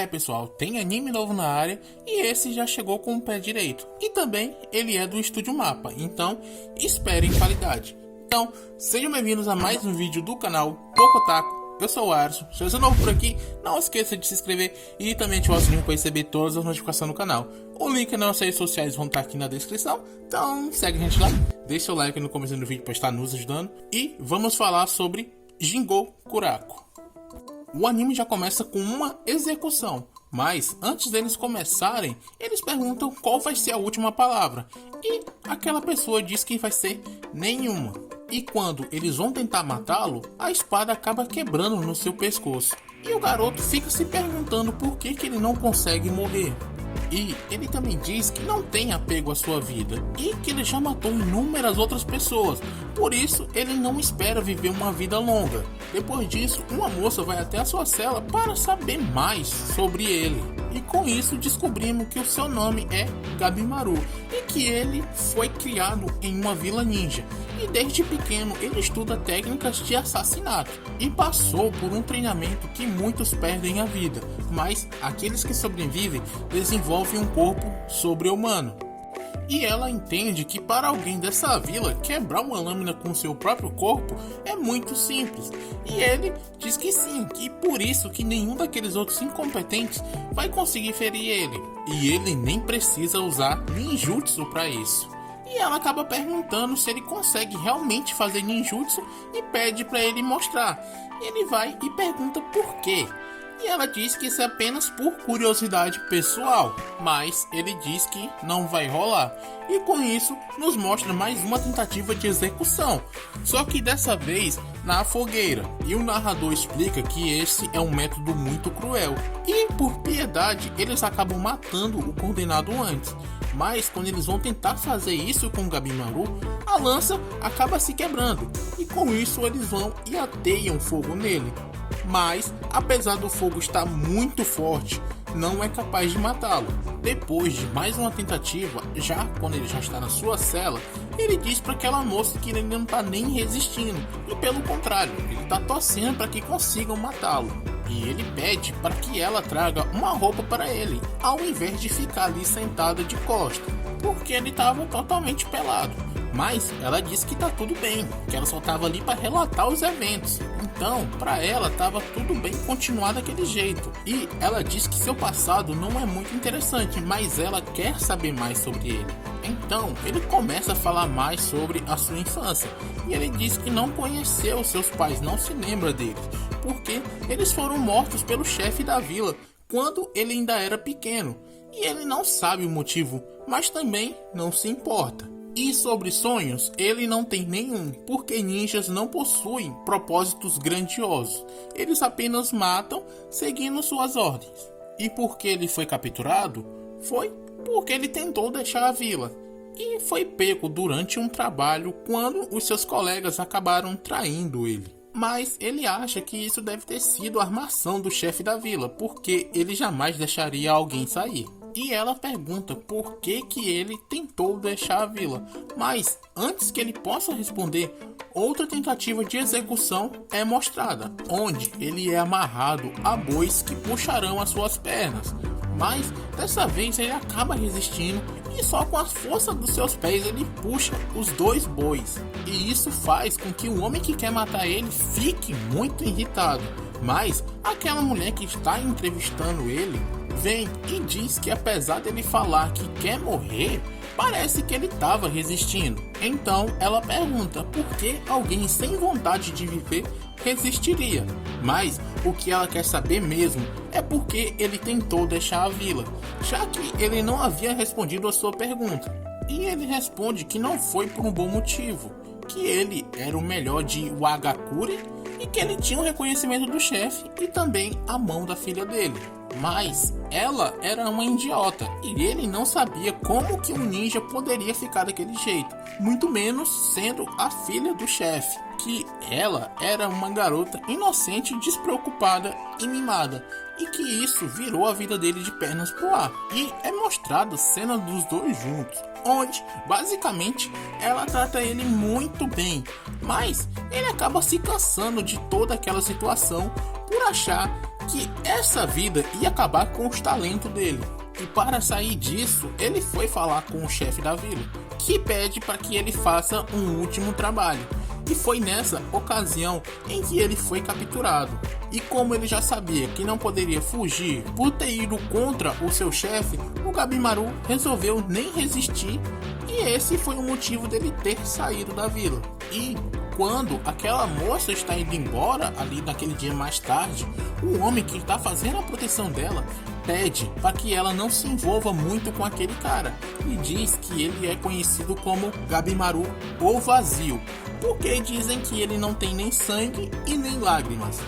Pessoal, tem anime novo na área e esse já chegou com o pé direito. E também ele é do Estúdio Mapa, então esperem qualidade. Então, sejam bem-vindos a mais um vídeo do canal Pocotaku. Eu sou o Arson, se você é novo por aqui, não esqueça de se inscrever e também ativar o sininho para receber todas as notificações do canal. O link nas nossas redes sociais vão estar aqui na descrição, então segue a gente lá, deixa seu like no começo do vídeo para estar nos ajudando. E vamos falar sobre Jingo Kurako. O anime já começa com uma execução, mas antes deles começarem, eles perguntam qual vai ser a última palavra, e aquela pessoa diz que vai ser nenhuma. E quando eles vão tentar matá-lo, a espada acaba quebrando no seu pescoço, e o garoto fica se perguntando por que ele não consegue morrer. E ele também diz que não tem apego à sua vida e que ele já matou inúmeras outras pessoas, por isso ele não espera viver uma vida longa. Depois disso, uma moça vai até a sua cela para saber mais sobre ele. E com isso descobrimos que o seu nome é Gabimaru e que ele foi criado em uma vila ninja. E desde pequeno ele estuda técnicas de assassinato e passou por um treinamento que muitos perdem a vida, mas aqueles que sobrevivem desenvolvem um corpo sobre-humano. E ela entende que para alguém dessa vila quebrar uma lâmina com seu próprio corpo é muito simples. E ele diz que sim, que por isso que nenhum daqueles outros incompetentes vai conseguir ferir ele. E ele nem precisa usar ninjutsu para isso. E ela acaba perguntando se ele consegue realmente fazer ninjutsu e pede para ele mostrar. Ele vai e pergunta por quê. E ela diz que isso é apenas por curiosidade pessoal, mas ele diz que não vai rolar. E com isso nos mostra mais uma tentativa de execução, só que dessa vez na fogueira. E o narrador explica que esse é um método muito cruel. E por piedade eles acabam matando o condenado antes. Mas quando eles vão tentar fazer isso com o Gabimaru, a lança acaba se quebrando. E com isso eles vão e ateiam fogo nele. Mas, apesar do fogo estar muito forte, não é capaz de matá-lo. Depois de mais uma tentativa, já quando ele já está na sua cela, ele diz para aquela moça que ele não está nem resistindo. E pelo contrário, ele está torcendo para que consigam matá-lo. E ele pede para que ela traga uma roupa para ele, ao invés de ficar ali sentada de costas, porque ele estava totalmente pelado. Mas ela disse que tá tudo bem, que ela só estava ali para relatar os eventos. Então, para ela estava tudo bem continuar daquele jeito. E ela diz que seu passado não é muito interessante, mas ela quer saber mais sobre ele. Então, ele começa a falar mais sobre a sua infância. E ele diz que não conheceu seus pais, não se lembra deles, porque eles foram mortos pelo chefe da vila quando ele ainda era pequeno. E ele não sabe o motivo, mas também não se importa. E sobre sonhos, ele não tem nenhum, porque ninjas não possuem propósitos grandiosos. Eles apenas matam seguindo suas ordens. E por que ele foi capturado? Foi porque ele tentou deixar a vila. E foi pego durante um trabalho quando os seus colegas acabaram traindo ele. Mas ele acha que isso deve ter sido a armação do chefe da vila, porque ele jamais deixaria alguém sair. E ela pergunta por que ele tentou deixar a vila. Mas antes que ele possa responder, outra tentativa de execução é mostrada, onde ele é amarrado a bois que puxarão as suas pernas. Mas dessa vez ele acaba resistindo e só com a força dos seus pés ele puxa os dois bois. E isso faz com que o homem que quer matar ele fique muito irritado. Mas aquela mulher que está entrevistando ele vem e diz que apesar dele falar que quer morrer, parece que ele estava resistindo. Então ela pergunta por que alguém sem vontade de viver resistiria. Mas o que ela quer saber mesmo é porque ele tentou deixar a vila, já que ele não havia respondido a sua pergunta. E ele responde que não foi por um bom motivo, que ele era o melhor de Wagakure e que ele tinha o reconhecimento do chefe e também a mão da filha dele. Mas ela era uma idiota e ele não sabia como que um ninja poderia ficar daquele jeito, muito menos sendo a filha do chefe, que ela era uma garota inocente, despreocupada e mimada, e que isso virou a vida dele de pernas pro ar. E é mostrada a cena dos dois juntos, onde basicamente ela trata ele muito bem, mas ele acaba se cansando de toda aquela situação por achar que essa vida ia acabar com os talentos dele. E para sair disso, ele foi falar com o chefe da vila, que pede para que ele faça um último trabalho. E foi nessa ocasião em que ele foi capturado. E como ele já sabia que não poderia fugir por ter ido contra o seu chefe, o Gabimaru resolveu nem resistir, e esse foi o motivo dele ter saído da vila. E quando aquela moça está indo embora ali naquele dia mais tarde, o homem que está fazendo a proteção dela pede para que ela não se envolva muito com aquele cara e diz que ele é conhecido como Gabimaru o Vazio, porque dizem que ele não tem nem sangue e nem lágrimas,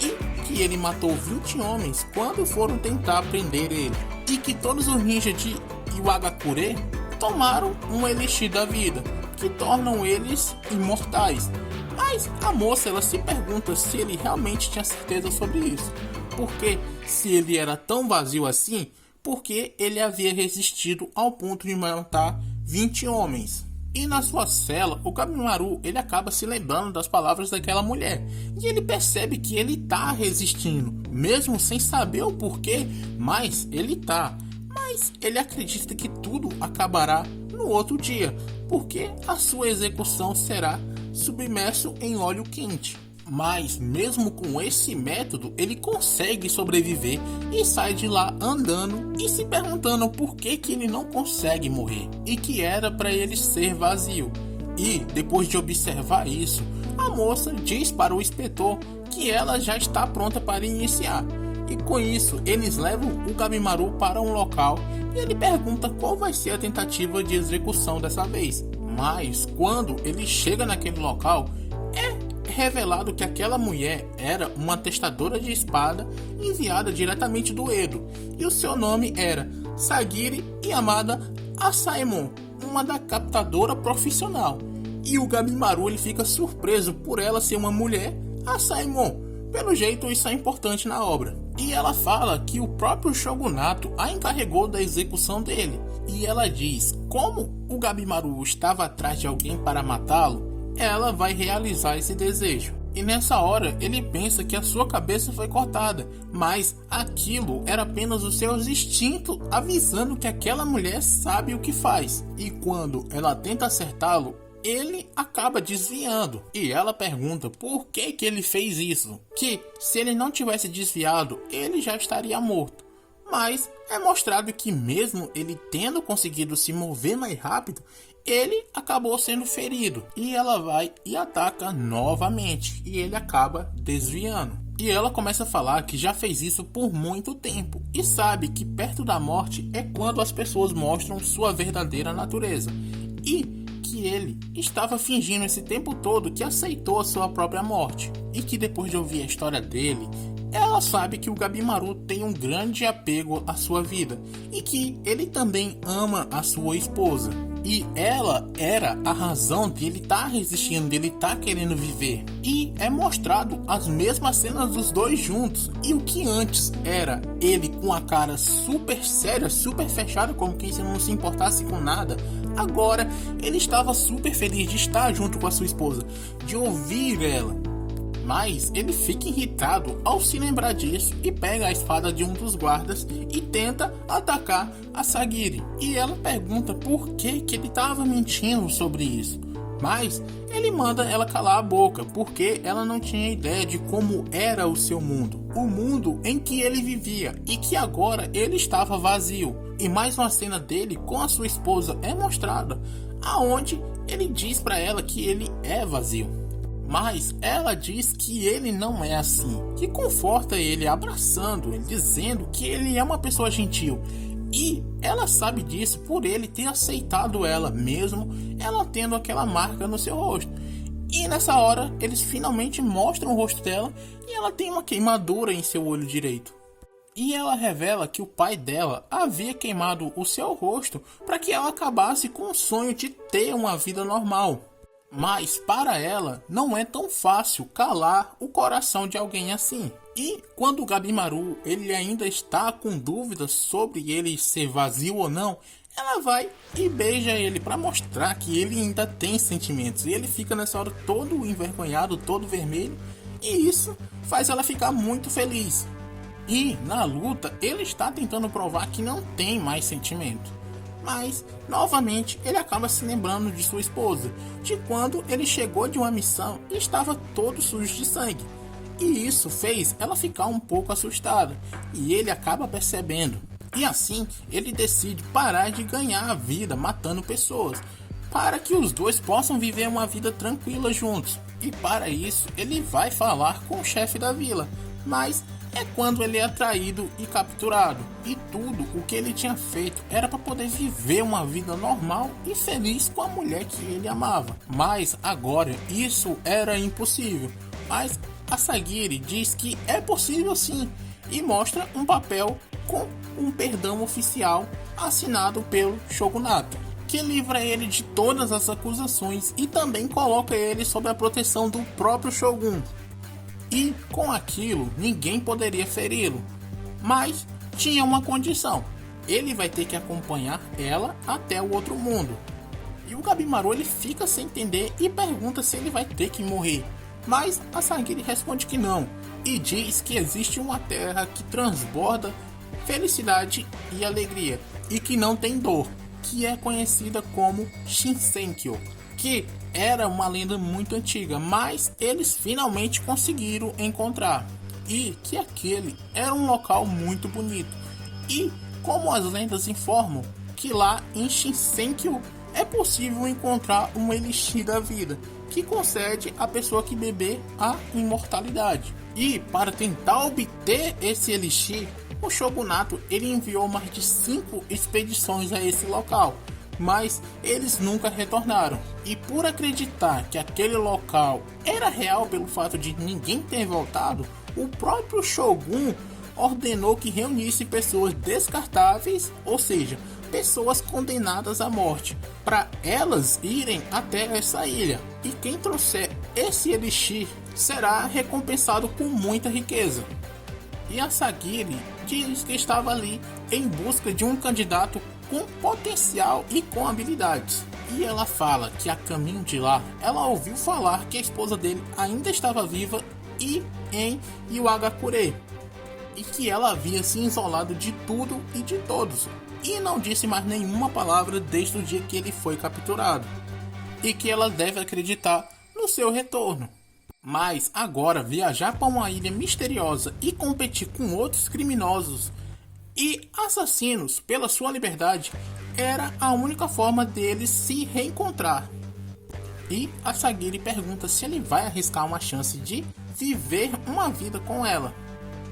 e que ele matou 20 homens quando foram tentar prender ele, e que todos os ninjas de Iwagakure tomaram um elixir da vida, que tornam eles imortais. Mas a moça ela se pergunta se ele realmente tinha certeza sobre isso, porque se ele era tão vazio assim, porque ele havia resistido ao ponto de matar 20 homens. E na sua cela, o Gabimaru ele acaba se lembrando das palavras daquela mulher, e ele percebe que ele está resistindo, mesmo sem saber o porquê, mas ele está. Mas ele acredita que tudo acabará no outro dia, porque a sua execução será submerso em óleo quente. Mas mesmo com esse método, ele consegue sobreviver e sai de lá andando e se perguntando por que ele não consegue morrer, e que era para ele ser vazio. E depois de observar isso, a moça diz para o inspetor que ela já está pronta para iniciar. E com isso, eles levam o Gabimaru para um local e ele pergunta qual vai ser a tentativa de execução dessa vez. Mas quando ele chega naquele local, é revelado que aquela mulher era uma testadora de espada enviada diretamente do Edo, e o seu nome era Sagiri Yamada Asaemon, uma decapitadora profissional. E o Gabimaru ele fica surpreso por ela ser uma mulher Asaemon. Pelo jeito isso é importante na obra. E ela fala que o próprio shogunato a encarregou da execução dele. E ela diz, como o Gabimaru estava atrás de alguém para matá-lo, ela vai realizar esse desejo. E nessa hora ele pensa que a sua cabeça foi cortada, mas aquilo era apenas os seus instintos avisando que aquela mulher sabe o que faz. E quando ela tenta acertá-lo, ele acaba desviando, e ela pergunta por que ele fez isso, que se ele não tivesse desviado, ele já estaria morto. Mas é mostrado que mesmo ele tendo conseguido se mover mais rápido, ele acabou sendo ferido, e ela vai e ataca novamente, e ele acaba desviando. E ela começa a falar que já fez isso por muito tempo, e sabe que perto da morte é quando as pessoas mostram sua verdadeira natureza, e que ele estava fingindo esse tempo todo que aceitou a sua própria morte, e que depois de ouvir a história dele, ela sabe que o Gabimaru tem um grande apego à sua vida, e que ele também ama a sua esposa. E ela era a razão dele estar resistindo, dele estar querendo viver. E é mostrado as mesmas cenas dos dois juntos. E o que antes era ele com a cara super séria, super fechada, como quem não se importasse com nada, agora ele estava super feliz de estar junto com a sua esposa, de ouvir ela. Mas ele fica irritado ao se lembrar disso e pega a espada de um dos guardas e tenta atacar a Sagiri. E ela pergunta por que ele estava mentindo sobre isso. Mas ele manda ela calar a boca, porque ela não tinha ideia de como era o seu mundo. O mundo em que ele vivia e que agora ele estava vazio. E mais uma cena dele com a sua esposa é mostrada, aonde ele diz para ela que ele é vazio. Mas ela diz que ele não é assim, que conforta ele abraçando ele, dizendo que ele é uma pessoa gentil. E ela sabe disso por ele ter aceitado ela, mesmo ela tendo aquela marca no seu rosto. E nessa hora eles finalmente mostram o rosto dela e ela tem uma queimadura em seu olho direito. E ela revela que o pai dela havia queimado o seu rosto para que ela acabasse com o sonho de ter uma vida normal. Mas para ela não é tão fácil calar o coração de alguém assim. E quando o Gabimaru ele ainda está com dúvidas sobre ele ser vazio ou não, ela vai e beija ele para mostrar que ele ainda tem sentimentos. E ele fica nessa hora todo envergonhado, todo vermelho, e isso faz ela ficar muito feliz. E na luta ele está tentando provar que não tem mais sentimento. Mas, novamente, ele acaba se lembrando de sua esposa, de quando ele chegou de uma missão e estava todo sujo de sangue. E isso fez ela ficar um pouco assustada, e ele acaba percebendo. E assim, ele decide parar de ganhar a vida matando pessoas, para que os dois possam viver uma vida tranquila juntos. E para isso, ele vai falar com o chefe da vila, mas é quando ele é traído e capturado. E tudo o que ele tinha feito era para poder viver uma vida normal e feliz com a mulher que ele amava. Mas agora isso era impossível. Mas a Sagiri diz que é possível sim, e mostra um papel com um perdão oficial assinado pelo shogunato, que livra ele de todas as acusações e também coloca ele sob a proteção do próprio Shogun. E com aquilo ninguém poderia feri-lo, mas tinha uma condição: ele vai ter que acompanhar ela até o outro mundo. E o Gabimaru ele fica sem entender e pergunta se ele vai ter que morrer, mas a Sagiri responde que não, e diz que existe uma terra que transborda felicidade e alegria, e que não tem dor, que é conhecida como Shinsenkyo, que era uma lenda muito antiga, mas eles finalmente conseguiram encontrar, e que aquele era um local muito bonito. E como as lendas informam, que lá em Shinsenkyo é possível encontrar um elixir da vida, que concede à pessoa que beber a imortalidade. E para tentar obter esse elixir, o shogunato ele enviou mais de 5 expedições a esse local, mas eles nunca retornaram. E por acreditar que aquele local era real pelo fato de ninguém ter voltado, o próprio Shogun ordenou que reunisse pessoas descartáveis, ou seja, pessoas condenadas à morte, para elas irem até essa ilha. E quem trouxer esse elixir será recompensado com muita riqueza. E a Sagiri diz que estava ali em busca de um candidato com potencial e com habilidades. E ela fala que a caminho de lá, ela ouviu falar que a esposa dele ainda estava viva e em Iwagakure, e que ela havia se isolado de tudo e de todos, e não disse mais nenhuma palavra desde o dia que ele foi capturado, e que ela deve acreditar no seu retorno. Mas agora viajar para uma ilha misteriosa e competir com outros criminosos e assassinos pela sua liberdade era a única forma deles se reencontrar. E a Sagiri pergunta se ele vai arriscar uma chance de viver uma vida com ela.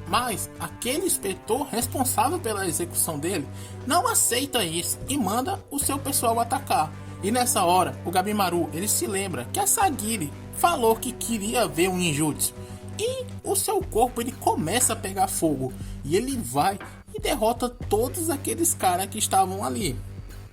Mas aquele inspetor responsável pela execução dele não aceita isso e manda o seu pessoal atacar. E nessa hora, o Gabimaru ele se lembra que a Sagiri falou que queria ver um ninjutsu. E o seu corpo ele começa a pegar fogo. E ele vai e derrota todos aqueles caras que estavam ali.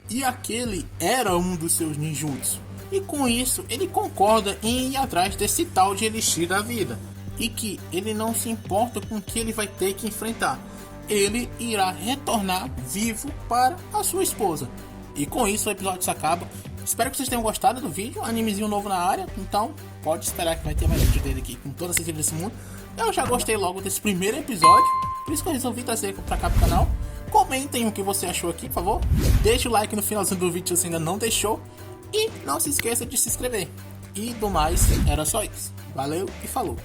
E aquele era um dos seus ninjutsu. E com isso, ele concorda em ir atrás desse tal de elixir da vida. E que ele não se importa com o que ele vai ter que enfrentar. Ele irá retornar vivo para a sua esposa. E com isso o episódio se acaba. Espero que vocês tenham gostado do vídeo. Animezinho novo na área. Então pode esperar que vai ter mais vídeo dele aqui com toda a certeza desse mundo. Eu já gostei logo desse primeiro episódio. Por isso que eu resolvi trazer pra cá pro canal. Comentem o que você achou aqui, por favor. Deixe o like no finalzinho do vídeo se você ainda não deixou. E não se esqueça de se inscrever. E do mais, era só isso. Valeu e falou.